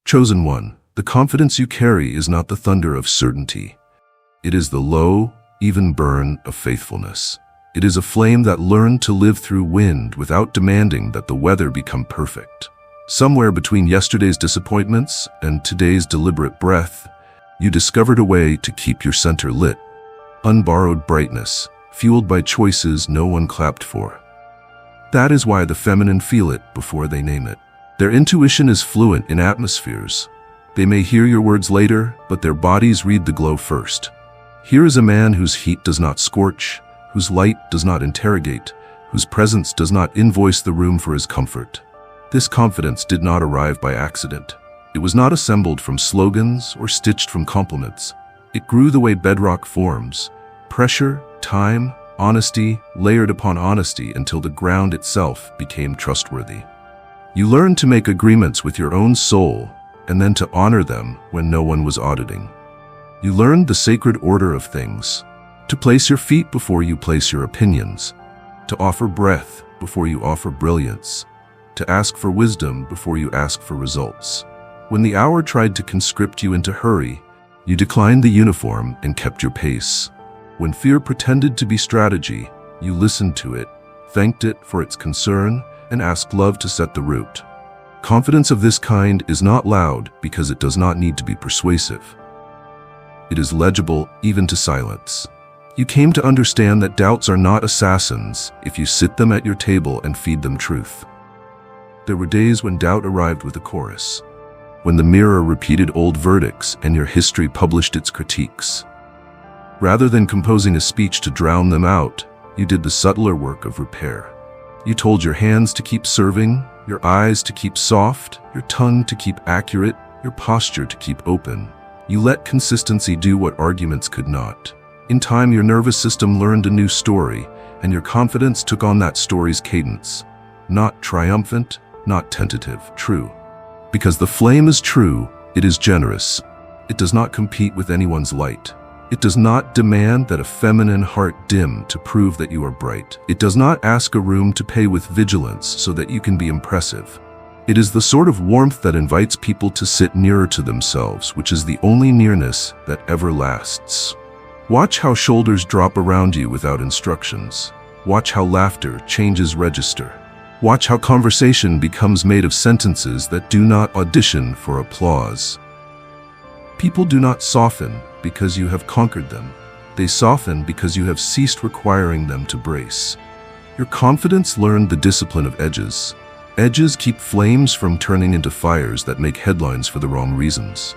Chosen one, the confidence you carry is not the thunder of certainty. It is the low, even burn of faithfulness. It is a flame that learned to live through wind without demanding that the weather become perfect. Somewhere between yesterday's disappointments and today's deliberate breath, you discovered a way to keep your center lit. Unborrowed brightness, fueled by choices no one clapped for. That is why the feminine feel it before they name it. Their intuition is fluent in atmospheres. They may hear your words later, but their bodies read the glow first. Here is a man whose heat does not scorch, whose light does not interrogate, whose presence does not invoice the room for his comfort. This confidence did not arrive by accident. It was not assembled from slogans or stitched from compliments. It grew the way bedrock forms: pressure, time, honesty, layered upon honesty until the ground itself became trustworthy. You learned to make agreements with your own soul and then to honor them when no one was auditing. You learned the sacred order of things: to place your feet before you place your opinions, to offer breath before you offer brilliance, to ask for wisdom before you ask for results. When the hour tried to conscript you into hurry, you declined the uniform and kept your pace. When fear pretended to be strategy, you listened to it, thanked it for its concern, and asked love to set the route. Confidence of this kind is not loud because it does not need to be persuasive. It is legible even to silence. You came to understand that doubts are not assassins if you sit them at your table and feed them truth. There were days when doubt arrived with a chorus, when the mirror repeated old verdicts and your history published its critiques. Rather than composing a speech to drown them out, you did the subtler work of repair. You told your hands to keep serving, your eyes to keep soft, your tongue to keep accurate, your posture to keep open. You let consistency do what arguments could not. In time, your nervous system learned a new story, and your confidence took on that story's cadence. Not triumphant, not tentative, true. Because the flame is true, it is generous. It does not compete with anyone's light. It does not demand that a feminine heart dim to prove that you are bright. It does not ask a room to pay with vigilance so that you can be impressive. It is the sort of warmth that invites people to sit nearer to themselves, which is the only nearness that ever lasts. Watch how shoulders drop around you without instructions. Watch how laughter changes register. Watch how conversation becomes made of sentences that do not audition for applause. People do not soften because you have conquered them. They soften because you have ceased requiring them to brace. Your confidence learned the discipline of edges. Edges keep flames from turning into fires that make headlines for the wrong reasons.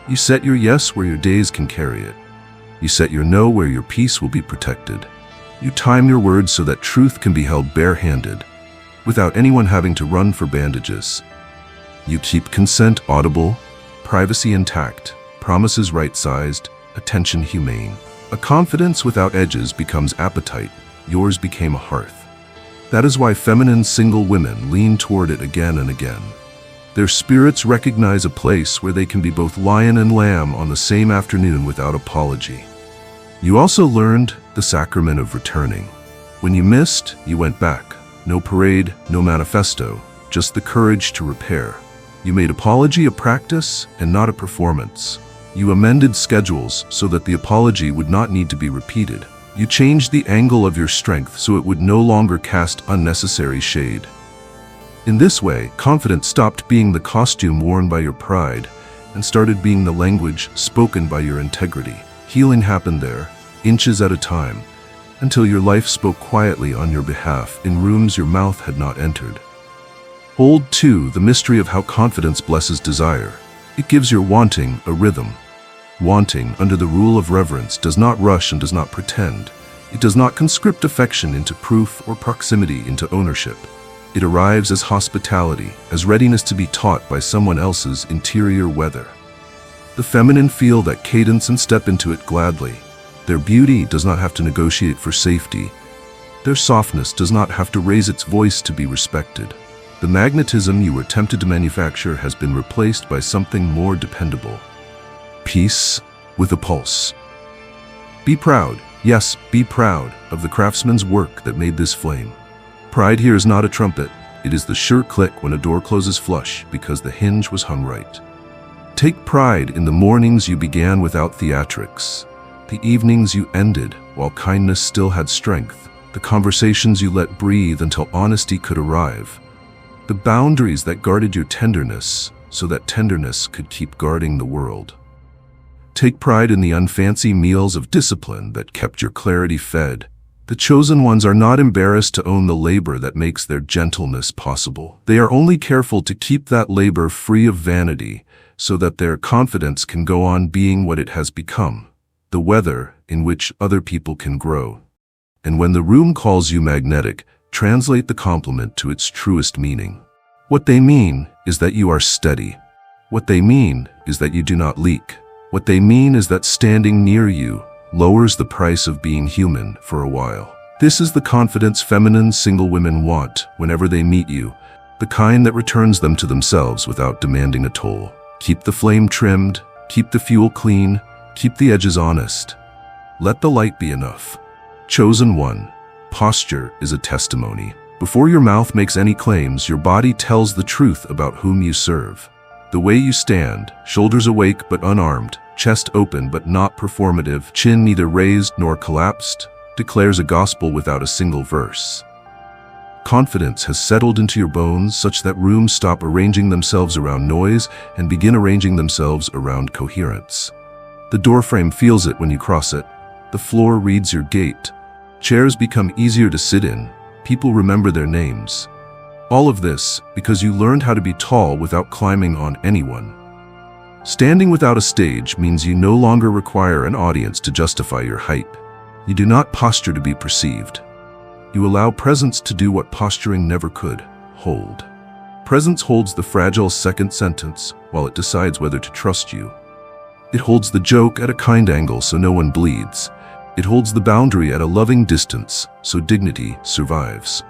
You set your yes where your days can carry it. You set your no where your peace will be protected. You time your words so that truth can be held barehanded, without anyone having to run for bandages. You keep consent audible, privacy intact, promises right-sized, attention humane. A confidence without edges becomes appetite. Yours became a hearth. That is why feminine single women lean toward it again and again. Their spirits recognize a place where they can be both lion and lamb on the same afternoon without apology. You also learned the sacrament of returning. When you missed, you went back. No parade, no manifesto, just the courage to repair. You made apology a practice and not a performance. You amended schedules so that the apology would not need to be repeated. You changed the angle of your strength so it would no longer cast unnecessary shade. In this way, confidence stopped being the costume worn by your pride and started being the language spoken by your integrity. Healing happened there, inches at a time, until your life spoke quietly on your behalf in rooms your mouth had not entered. Hold, too, the mystery of how confidence blesses desire. It gives your wanting a rhythm. Wanting, under the rule of reverence, does not rush and does not pretend. It does not conscript affection into proof or proximity into ownership. It arrives as hospitality, as readiness to be taught by someone else's interior weather. The feminine feel that cadence and step into it gladly. Their beauty does not have to negotiate for safety. Their softness does not have to raise its voice to be respected. The magnetism you were tempted to manufacture has been replaced by something more dependable. Peace with a pulse. Be proud, yes, be proud of the craftsman's work that made this flame. Pride here is not a trumpet. It is the sure click when a door closes flush because the hinge was hung right. Take pride in the mornings you began without theatrics, the evenings you ended while kindness still had strength, the conversations you let breathe until honesty could arrive, the boundaries that guarded your tenderness so that tenderness could keep guarding the world. Take pride in the unfancy meals of discipline that kept your clarity fed. The chosen ones are not embarrassed to own the labor that makes their gentleness possible. They are only careful to keep that labor free of vanity so that their confidence can go on being what it has become, the weather in which other people can grow. And when the room calls you magnetic, translate the compliment to its truest meaning. What they mean is that you are steady. What they mean is that you do not leak. What they mean is that standing near you lowers the price of being human for a while. This is the confidence feminine single women want whenever they meet you, the kind that returns them to themselves without demanding a toll. Keep the flame trimmed, keep the fuel clean, keep the edges honest. Let the light be enough. Chosen one, posture is a testimony. Before your mouth makes any claims, your body tells the truth about whom you serve. The way you stand, shoulders awake but unarmed, chest open but not performative, chin neither raised nor collapsed, declares a gospel without a single verse. Confidence has settled into your bones such that rooms stop arranging themselves around noise and begin arranging themselves around coherence. The doorframe feels it when you cross it. The floor reads your gait. Chairs become easier to sit in. People remember their names. All of this because you learned how to be tall without climbing on anyone. Standing without a stage means you no longer require an audience to justify your height. You do not posture to be perceived. You allow presence to do what posturing never could, hold. Presence holds the fragile second sentence while it decides whether to trust you. It holds the joke at a kind angle so no one bleeds. It holds the boundary at a loving distance so dignity survives.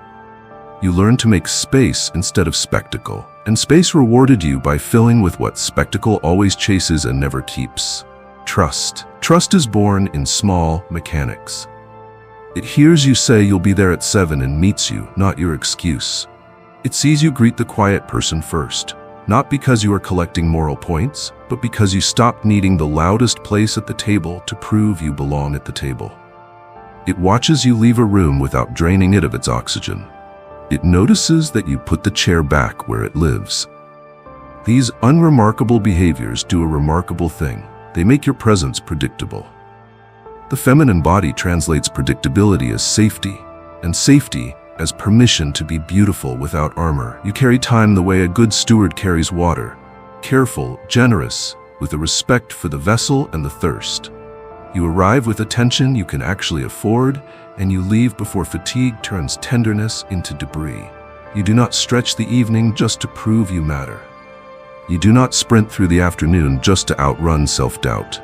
You learn to make space instead of spectacle, and space rewarded you by filling with what spectacle always chases and never keeps. Trust. Trust is born in small mechanics. It hears you say you'll be there at 7 and meets you, not your excuse. It sees you greet the quiet person first, not because you are collecting moral points, but because you stopped needing the loudest place at the table to prove you belong at the table. It watches you leave a room without draining it of its oxygen. It notices that you put the chair back where it lives. These unremarkable behaviors do a remarkable thing. They make your presence predictable. The feminine body translates predictability as safety, and safety as permission to be beautiful without armor. You carry time the way a good steward carries water, careful, generous, with a respect for the vessel and the thirst. You arrive with attention you can actually afford, and you leave before fatigue turns tenderness into debris. You do not stretch the evening just to prove you matter. You do not sprint through the afternoon just to outrun self-doubt.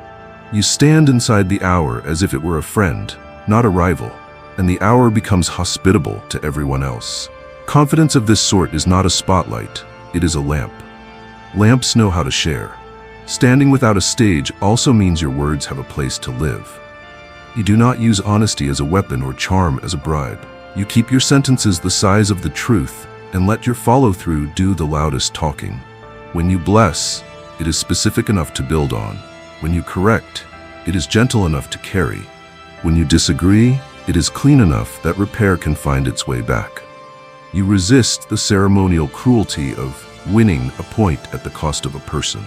You stand inside the hour as if it were a friend, not a rival, and the hour becomes hospitable to everyone else. Confidence of this sort is not a spotlight, it is a lamp. Lamps know how to share. Standing without a stage also means your words have a place to live. You do not use honesty as a weapon or charm as a bribe. You keep your sentences the size of the truth and let your follow-through do the loudest talking. When you bless, it is specific enough to build on. When you correct, it is gentle enough to carry. When you disagree, it is clean enough that repair can find its way back. You resist the ceremonial cruelty of winning a point at the cost of a person.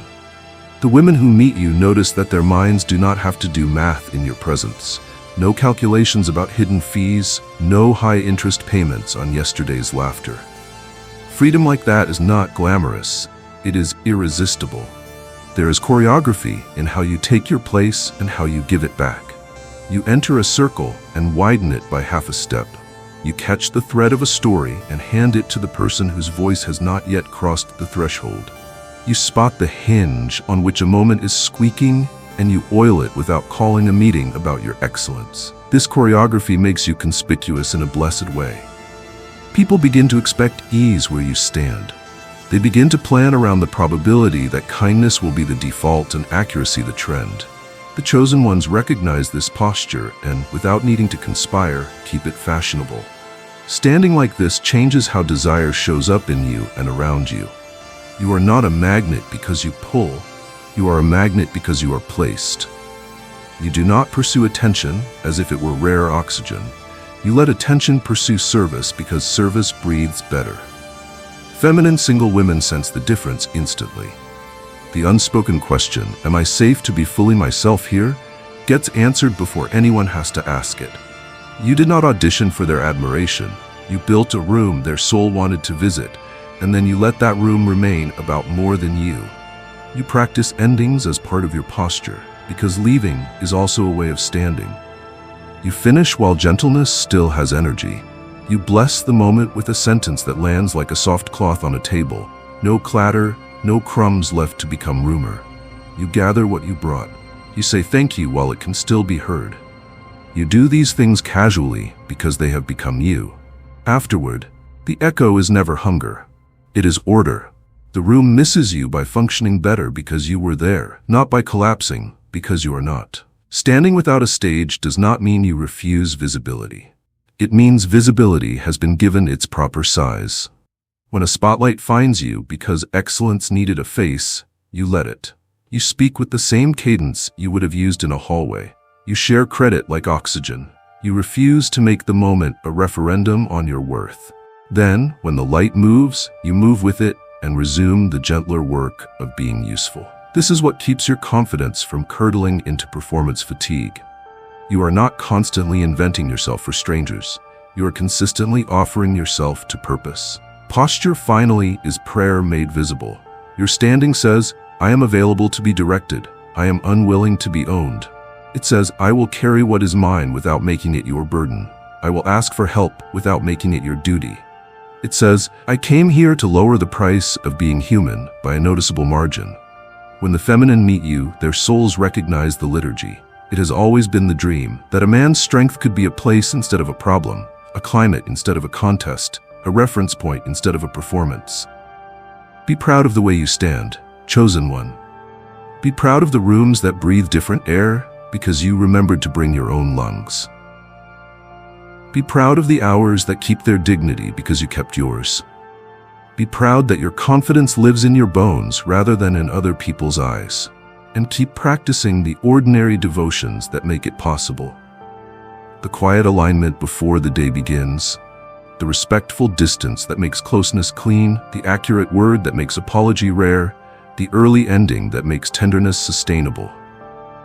The women who meet you notice that their minds do not have to do math in your presence. No calculations about hidden fees, no high-interest payments on yesterday's laughter. Freedom like that is not glamorous, it is irresistible. There is choreography in how you take your place and how you give it back. You enter a circle and widen it by half a step. You catch the thread of a story and hand it to the person whose voice has not yet crossed the threshold. You spot the hinge on which a moment is squeaking, and you oil it without calling a meeting about your excellence. This choreography makes you conspicuous in a blessed way. People begin to expect ease where you stand. They begin to plan around the probability that kindness will be the default and accuracy the trend. The chosen ones recognize this posture and, without needing to conspire, keep it fashionable. Standing like this changes how desire shows up in you and around you. You are not a magnet because you pull. You are a magnet because you are placed. You do not pursue attention as if it were rare oxygen. You let attention pursue service because service breathes better. Feminine single women sense the difference instantly. The unspoken question, am I safe to be fully myself here, gets answered before anyone has to ask it. You did not audition for their admiration. You built a room their soul wanted to visit, and then you let that room remain about more than you. You practice endings as part of your posture, because leaving is also a way of standing. You finish while gentleness still has energy. You bless the moment with a sentence that lands like a soft cloth on a table. No clatter, no crumbs left to become rumor. You gather what you brought. You say thank you while it can still be heard. You do these things casually because they have become you. Afterward, the echo is never hunger. It is order. The room misses you by functioning better because you were there, not by collapsing because you are not. Standing without a stage does not mean you refuse visibility. It means visibility has been given its proper size. When a spotlight finds you because excellence needed a face, you let it. You speak with the same cadence you would have used in a hallway. You share credit like oxygen. You refuse to make the moment a referendum on your worth. Then, when the light moves, you move with it and resume the gentler work of being useful. This is what keeps your confidence from curdling into performance fatigue. You are not constantly inventing yourself for strangers. You are consistently offering yourself to purpose. Posture finally is prayer made visible. Your standing says, I am available to be directed. I am unwilling to be owned. It says, I will carry what is mine without making it your burden. I will ask for help without making it your duty. It says, I came here to lower the price of being human by a noticeable margin. When the feminine meet you, their souls recognize the liturgy. It has always been the dream that a man's strength could be a place instead of a problem, a climate instead of a contest, a reference point instead of a performance. Be proud of the way you stand, chosen one. Be proud of the rooms that breathe different air because you remembered to bring your own lungs. Be proud of the hours that keep their dignity because you kept yours. Be proud that your confidence lives in your bones rather than in other people's eyes. And keep practicing the ordinary devotions that make it possible. The quiet alignment before the day begins, the respectful distance that makes closeness clean, the accurate word that makes apology rare, the early ending that makes tenderness sustainable.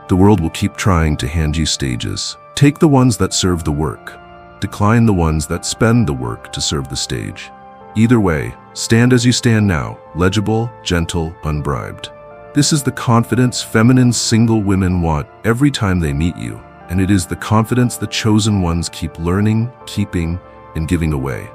The world will keep trying to hand you stages. Take the ones that serve the work. Decline the ones that spend the work to serve the stage. Either way, stand as you stand now, legible, gentle, unbribed. This is the confidence feminine single women want every time they meet you, and it is the confidence the chosen ones keep learning, keeping, and giving away.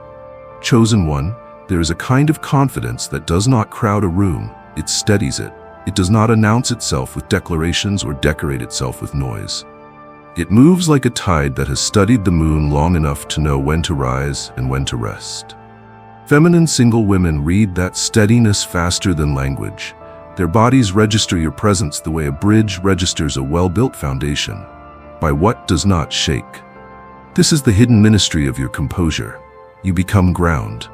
Chosen one, there is a kind of confidence that does not crowd a room, it steadies it. It does not announce itself with declarations or decorate itself with noise. It moves like a tide that has studied the moon long enough to know when to rise and when to rest. Feminine single women read that steadiness faster than language. Their bodies register your presence the way a bridge registers a well-built foundation, by what does not shake. This is the hidden ministry of your composure. You become ground.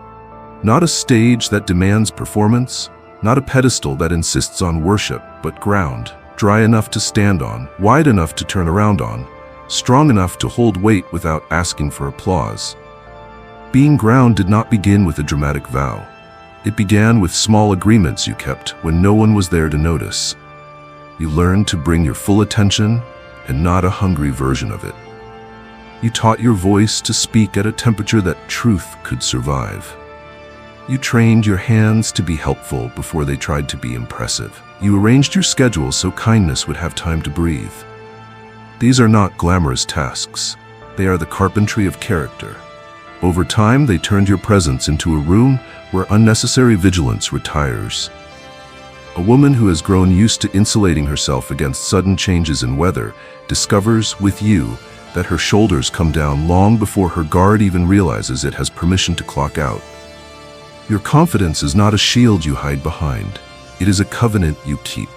Not a stage that demands performance, not a pedestal that insists on worship, but ground, dry enough to stand on, wide enough to turn around on, strong enough to hold weight without asking for applause. Being ground did not begin with a dramatic vow. It began with small agreements you kept when no one was there to notice. You learned to bring your full attention and not a hungry version of it. You taught your voice to speak at a temperature that truth could survive. You trained your hands to be helpful before they tried to be impressive. You arranged your schedule so kindness would have time to breathe. These are not glamorous tasks. They are the carpentry of character. Over time, they turned your presence into a room where unnecessary vigilance retires. A woman who has grown used to insulating herself against sudden changes in weather discovers, with you, that her shoulders come down long before her guard even realizes it has permission to clock out. Your confidence is not a shield you hide behind. It is a covenant you keep.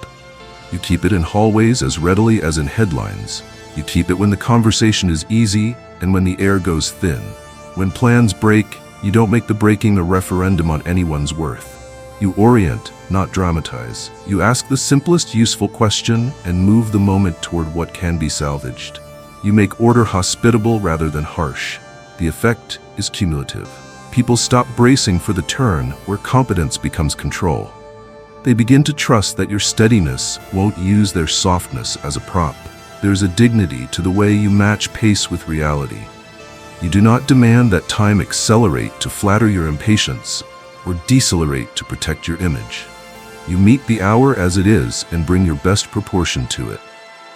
You keep it in hallways as readily as in headlines. You keep it when the conversation is easy and when the air goes thin. When plans break, you don't make the breaking a referendum on anyone's worth. You orient, not dramatize. You ask the simplest useful question and move the moment toward what can be salvaged. You make order hospitable rather than harsh. The effect is cumulative. People stop bracing for the turn where competence becomes control. They begin to trust that your steadiness won't use their softness as a prop. There's a dignity to the way you match pace with reality. You do not demand that time accelerate to flatter your impatience or decelerate to protect your image. You meet the hour as it is and bring your best proportion to it.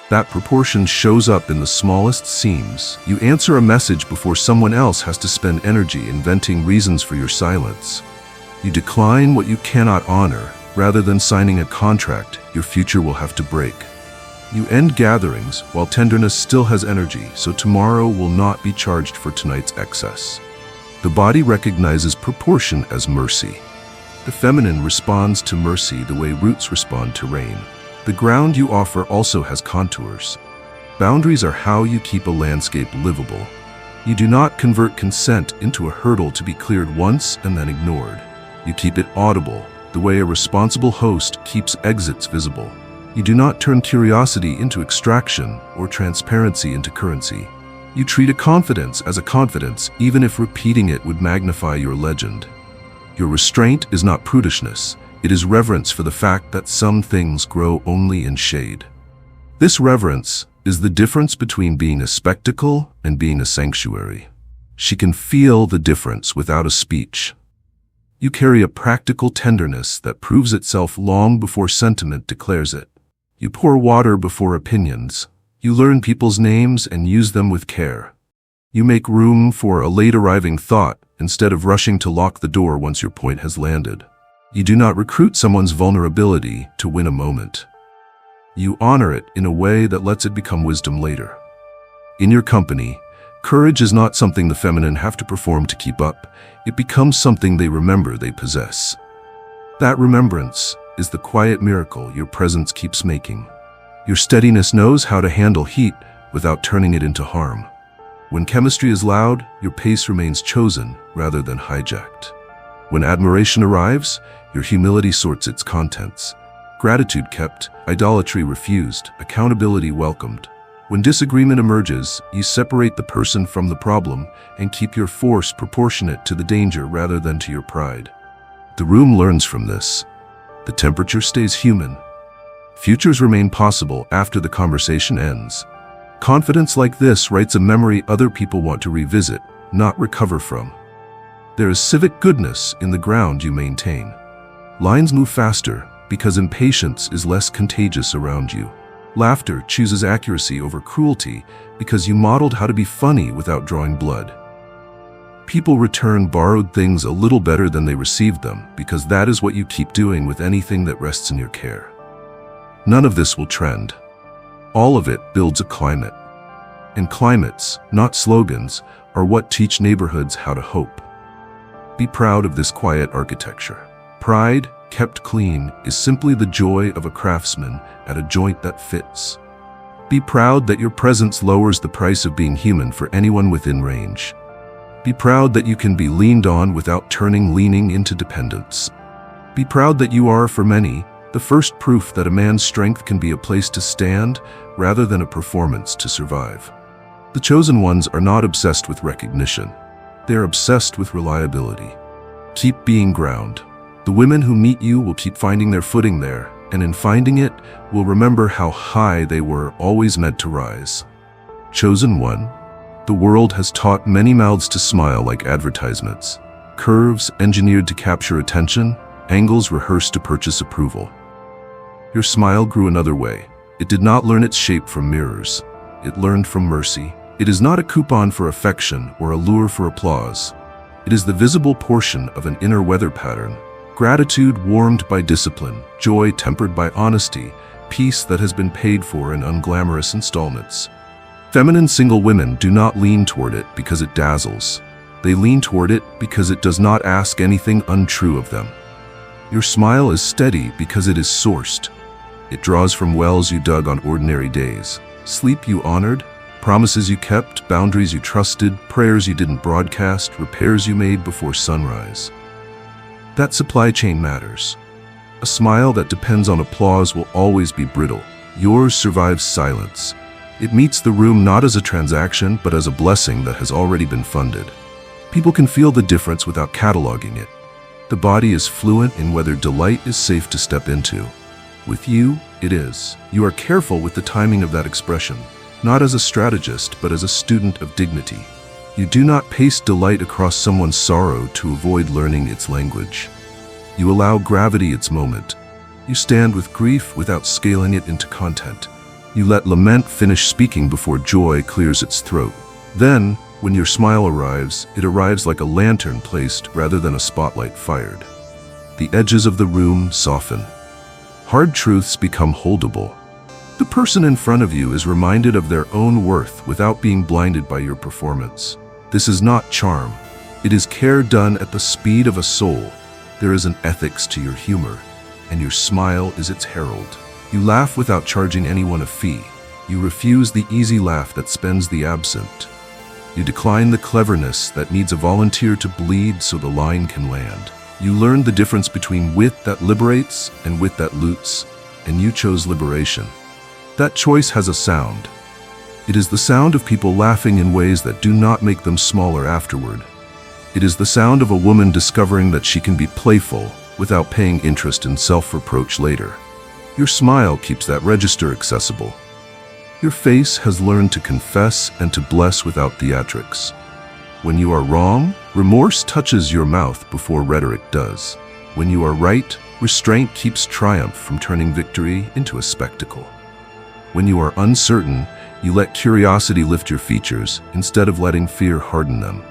That proportion shows up in the smallest seams. You answer a message before someone else has to spend energy inventing reasons for your silence. You decline what you cannot honor rather than signing a contract your future will have to break. You end gatherings while tenderness still has energy, so tomorrow will not be charged for tonight's excess. The body recognizes proportion as mercy. The feminine responds to mercy the way roots respond to rain. The ground you offer also has contours. Boundaries are how you keep a landscape livable. You do not convert consent into a hurdle to be cleared once and then ignored. You keep it audible, the way a responsible host keeps exits visible. You do not turn curiosity into extraction or transparency into currency. You treat a confidence as a confidence, even if repeating it would magnify your legend. Your restraint is not prudishness. It is reverence for the fact that some things grow only in shade. This reverence is the difference between being a spectacle and being a sanctuary. She can feel the difference without a speech. You carry a practical tenderness that proves itself long before sentiment declares it. You pour water before opinions. You learn people's names and use them with care. You make room for a late-arriving thought instead of rushing to lock the door once your point has landed. You do not recruit someone's vulnerability to win a moment. You honor it in a way that lets it become wisdom later. In your company, courage is not something the feminine have to perform to keep up. It becomes something they remember they possess. That remembrance is the quiet miracle your presence keeps making. Your steadiness knows how to handle heat without turning it into harm. When chemistry is loud, your pace remains chosen rather than hijacked. When admiration arrives, your humility sorts its contents. Gratitude kept, idolatry refused, accountability welcomed. When disagreement emerges, you separate the person from the problem and keep your force proportionate to the danger rather than to your pride. The room learns from this. The temperature stays human. Futures remain possible after the conversation ends. Confidence like this writes a memory other people want to revisit, not recover from. There is civic goodness in the ground you maintain. Lines move faster because impatience is less contagious around you. Laughter chooses accuracy over cruelty because you modeled how to be funny without drawing blood. People return borrowed things a little better than they received them because that is what you keep doing with anything that rests in your care. None of this will trend. All of it builds a climate. And climates, not slogans, are what teach neighborhoods how to hope. Be proud of this quiet architecture. Pride, kept clean, is simply the joy of a craftsman at a joint that fits. Be proud that your presence lowers the price of being human for anyone within range. Be proud that you can be leaned on without turning leaning into dependence. Be proud that you are, for many, the first proof that a man's strength can be a place to stand rather than a performance to survive. The chosen ones are not obsessed with recognition. They are obsessed with reliability. Keep being ground. The women who meet you will keep finding their footing there, and in finding it, will remember how high they were always meant to rise. Chosen one. The world has taught many mouths to smile like advertisements. Curves engineered to capture attention, angles rehearsed to purchase approval. Your smile grew another way. It did not learn its shape from mirrors. It learned from mercy. It is not a coupon for affection or a lure for applause. It is the visible portion of an inner weather pattern. Gratitude warmed by discipline, joy tempered by honesty, peace that has been paid for in unglamorous installments. Feminine single women do not lean toward it because it dazzles. They lean toward it because it does not ask anything untrue of them. Your smile is steady because it is sourced. It draws from wells you dug on ordinary days. Sleep you honored, promises you kept, boundaries you trusted, prayers you didn't broadcast, repairs you made before sunrise. That supply chain matters. A smile that depends on applause will always be brittle. Yours survives silence. It meets the room not as a transaction, but as a blessing that has already been funded. People can feel the difference without cataloging it. The body is fluent in whether delight is safe to step into. With you, it is. You are careful with the timing of that expression, not as a strategist, but as a student of dignity. You do not paste delight across someone's sorrow to avoid learning its language. You allow gravity its moment. You stand with grief without scaling it into content. You let lament finish speaking before joy clears its throat. Then, when your smile arrives, it arrives like a lantern placed rather than a spotlight fired. The edges of the room soften. Hard truths become holdable. The person in front of you is reminded of their own worth without being blinded by your performance. This is not charm. It is care done at the speed of a soul. There is an ethics to your humor, and your smile is its herald. You laugh without charging anyone a fee. You refuse the easy laugh that spends the absent. You decline the cleverness that needs a volunteer to bleed so the line can land. You learn the difference between wit that liberates and wit that loots, and you chose liberation. That choice has a sound. It is the sound of people laughing in ways that do not make them smaller afterward. It is the sound of a woman discovering that she can be playful without paying interest in self-reproach later. Your smile keeps that register accessible. Your face has learned to confess and to bless without theatrics. When you are wrong, remorse touches your mouth before rhetoric does. When you are right, restraint keeps triumph from turning victory into a spectacle. When you are uncertain, you let curiosity lift your features instead of letting fear harden them.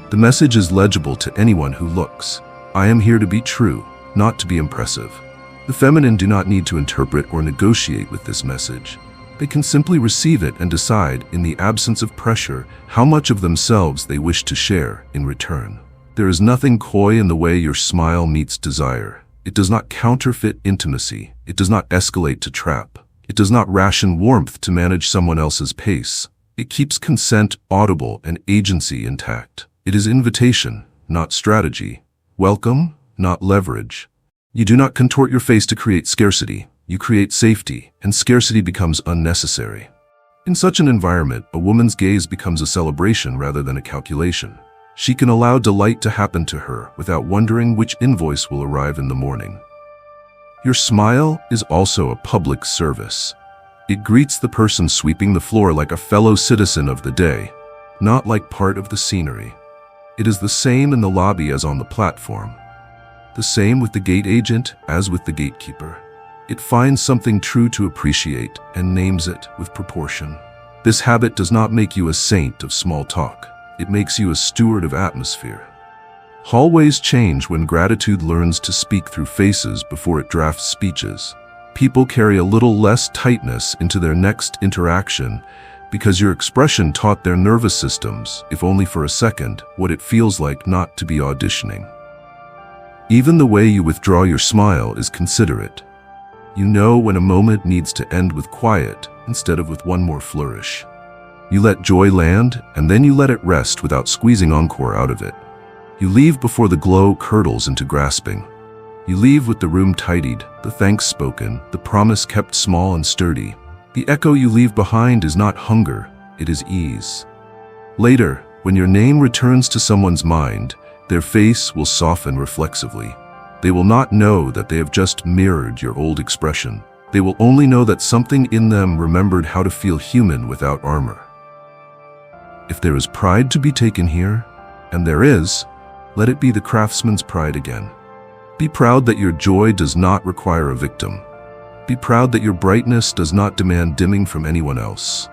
The message is legible to anyone who looks. I am here to be true, not to be impressive. The feminine do not need to interpret or negotiate with this message. They can simply receive it and decide, in the absence of pressure, how much of themselves they wish to share in return. There is nothing coy in the way your smile meets desire. It does not counterfeit intimacy. It does not escalate to trap. It does not ration warmth to manage someone else's pace. It keeps consent audible and agency intact. It is invitation, not strategy. Welcome, not leverage. You do not contort your face to create scarcity. You create safety, and scarcity becomes unnecessary. In such an environment, a woman's gaze becomes a celebration rather than a calculation. She can allow delight to happen to her without wondering which invoice will arrive in the morning. Your smile is also a public service. It greets the person sweeping the floor like a fellow citizen of the day, not like part of the scenery. It is the same in the lobby as on the platform. The same with the gate agent as with the gatekeeper. It finds something true to appreciate and names it with proportion. This habit does not make you a saint of small talk. It makes you a steward of atmosphere. Hallways change when gratitude learns to speak through faces before it drafts speeches. People carry a little less tightness into their next interaction because your expression taught their nervous systems, if only for a second, what it feels like not to be auditioning. Even the way you withdraw your smile is considerate. You know when a moment needs to end with quiet instead of with one more flourish. You let joy land, and then you let it rest without squeezing encore out of it. You leave before the glow curdles into grasping. You leave with the room tidied, the thanks spoken, the promise kept small and sturdy. The echo you leave behind is not hunger, it is ease. Later, when your name returns to someone's mind, their face will soften reflexively. They will not know that they have just mirrored your old expression. They will only know that something in them remembered how to feel human without armor. If there is pride to be taken here, and there is, let it be the craftsman's pride again. Be proud that your joy does not require a victim. Be proud that your brightness does not demand dimming from anyone else.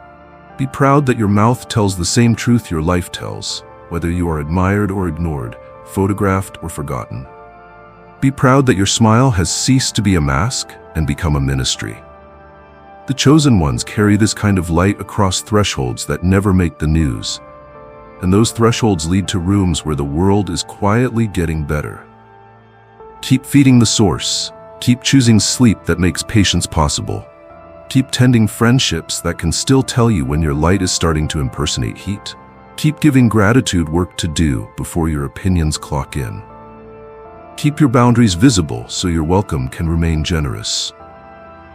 Be proud that your mouth tells the same truth your life tells, whether you are admired or ignored, photographed or forgotten. Be proud that your smile has ceased to be a mask and become a ministry. The chosen ones carry this kind of light across thresholds that never make the news, and those thresholds lead to rooms where the world is quietly getting better. Keep feeding the source. Keep choosing sleep that makes patience possible. Keep tending friendships that can still tell you when your light is starting to impersonate heat. Keep giving gratitude work to do before your opinions clock in. Keep your boundaries visible so your welcome can remain generous.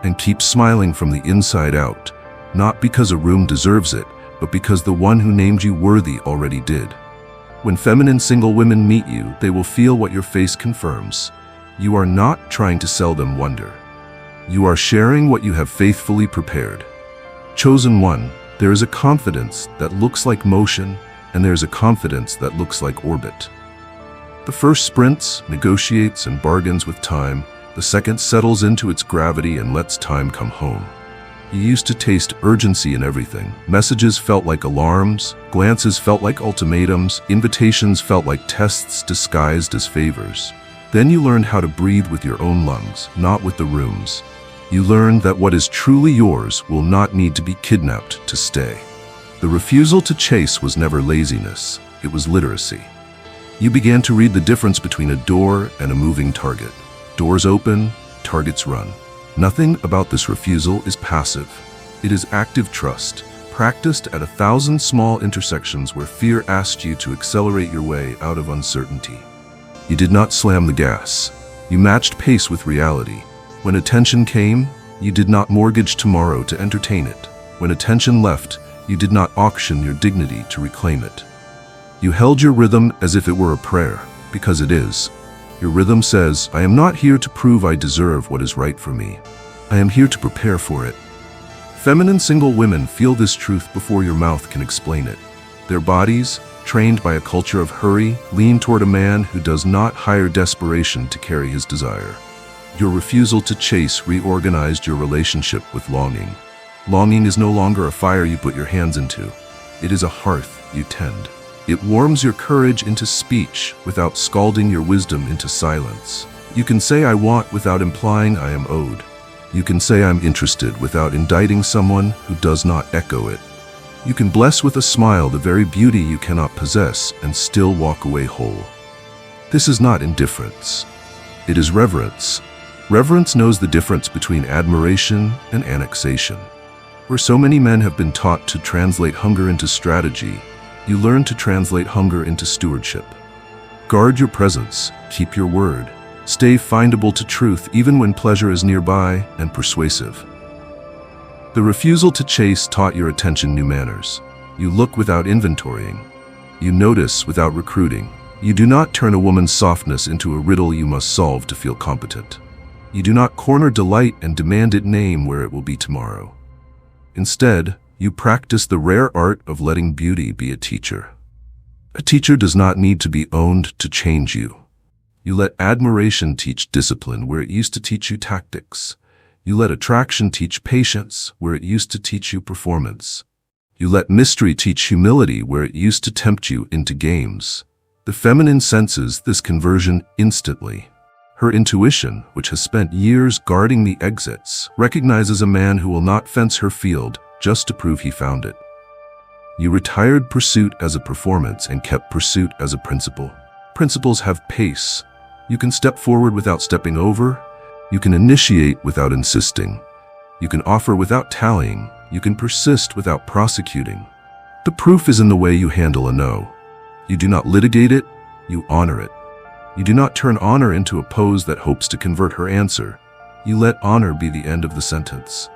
And keep smiling from the inside out, not because a room deserves it, but because the one who named you worthy already did. When feminine single women meet you, they will feel what your face confirms. You are not trying to sell them wonder. You are sharing what you have faithfully prepared. Chosen one, there is a confidence that looks like motion, and there is a confidence that looks like orbit. The first sprints, negotiates, and bargains with time. The second settles into its gravity and lets time come home. You used to taste urgency in everything. Messages felt like alarms, glances felt like ultimatums, invitations felt like tests disguised as favors. Then you learned how to breathe with your own lungs, not with the room's. You learned that what is truly yours will not need to be kidnapped to stay. The refusal to chase was never laziness, it was literacy. You began to read the difference between a door and a moving target. Doors open, targets run. Nothing about this refusal is passive. It is active trust, practiced at 1,000 small intersections where fear asked you to accelerate your way out of uncertainty. You did not slam the gas. You matched pace with reality. When attention came, you did not mortgage tomorrow to entertain it. When attention left, you did not auction your dignity to reclaim it. You held your rhythm as if it were a prayer, because it is. Your rhythm says, I am not here to prove I deserve what is right for me. I am here to prepare for it. Feminine single women feel this truth before your mouth can explain it. Their bodies, trained by a culture of hurry, lean toward a man who does not hire desperation to carry his desire. Your refusal to chase reorganized your relationship with longing. Longing is no longer a fire you put your hands into. It is a hearth you tend. It warms your courage into speech without scalding your wisdom into silence. You can say I want without implying I am owed. You can say I'm interested without indicting someone who does not echo it. You can bless with a smile the very beauty you cannot possess and still walk away whole. This is not indifference. It is reverence. Reverence knows the difference between admiration and annexation. Where so many men have been taught to translate hunger into strategy, you learn to translate hunger into stewardship. Guard your presence, keep your word. Stay findable to truth even when pleasure is nearby and persuasive. The refusal to chase taught your attention new manners. You look without inventorying. You notice without recruiting. You do not turn a woman's softness into a riddle you must solve to feel competent. You do not corner delight and demand it name where it will be tomorrow. Instead, you practice the rare art of letting beauty be a teacher. A teacher does not need to be owned to change you. You let admiration teach discipline where it used to teach you tactics. You let attraction teach patience where it used to teach you performance. You let mystery teach humility where it used to tempt you into games. The feminine senses this conversion instantly. Her intuition, which has spent years guarding the exits, recognizes a man who will not fence her field just to prove he found it. You retired pursuit as a performance and kept pursuit as a principle. Principles have pace. You can step forward without stepping over. You can initiate without insisting. You can offer without tallying. You can persist without prosecuting. The proof is in the way you handle a no. You do not litigate it, you honor it. You do not turn honor into a pose that hopes to convert her answer. You let honor be the end of the sentence.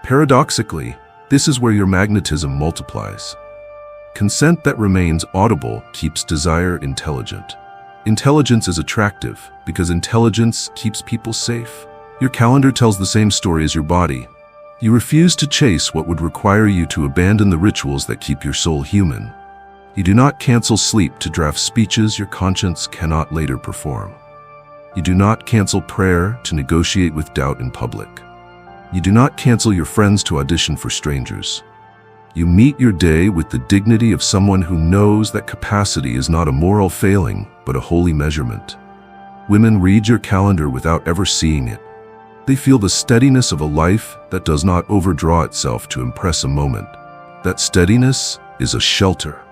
Paradoxically, this is where your magnetism multiplies. Consent that remains audible keeps desire intelligent. Intelligence is attractive because intelligence keeps people safe. Your calendar tells the same story as your body. You refuse to chase what would require you to abandon the rituals that keep your soul human. You do not cancel sleep to draft speeches your conscience cannot later perform. You do not cancel prayer to negotiate with doubt in public. You do not cancel your friends to audition for strangers. You meet your day with the dignity of someone who knows that capacity is not a moral failing, but a holy measurement. Women read your calendar without ever seeing it. They feel the steadiness of a life that does not overdraw itself to impress a moment. That steadiness is a shelter.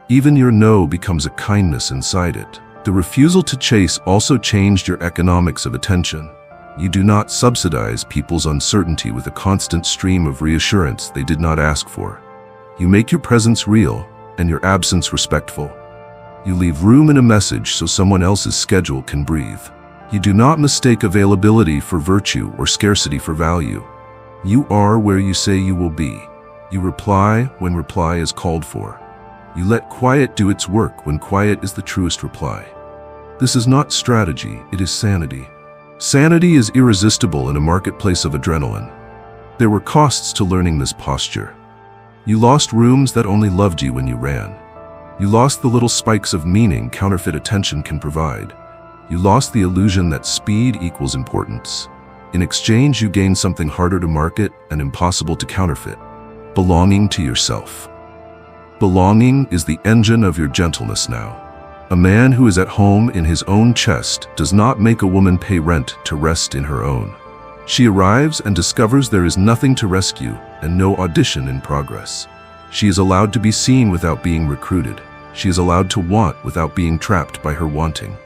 Even your no becomes a kindness inside it. The refusal to chase also changed your economics of attention. You do not subsidize people's uncertainty with a constant stream of reassurance they did not ask for. You make your presence real and your absence respectful. You leave room in a message so someone else's schedule can breathe. You do not mistake availability for virtue or scarcity for value. You are where you say you will be. You reply when reply is called for. You let quiet do its work when quiet is the truest reply. This is not strategy, it is sanity. Sanity is irresistible in a marketplace of adrenaline. There were costs to learning this posture. You lost rooms that only loved you when you ran. You lost the little spikes of meaning counterfeit attention can provide. You lost the illusion that speed equals importance. In exchange, you gained something harder to market and impossible to counterfeit: belonging to yourself. Belonging is the engine of your gentleness now. A man who is at home in his own chest does not make a woman pay rent to rest in her own. She arrives and discovers there is nothing to rescue and no audition in progress. She is allowed to be seen without being recruited. She is allowed to want without being trapped by her wanting.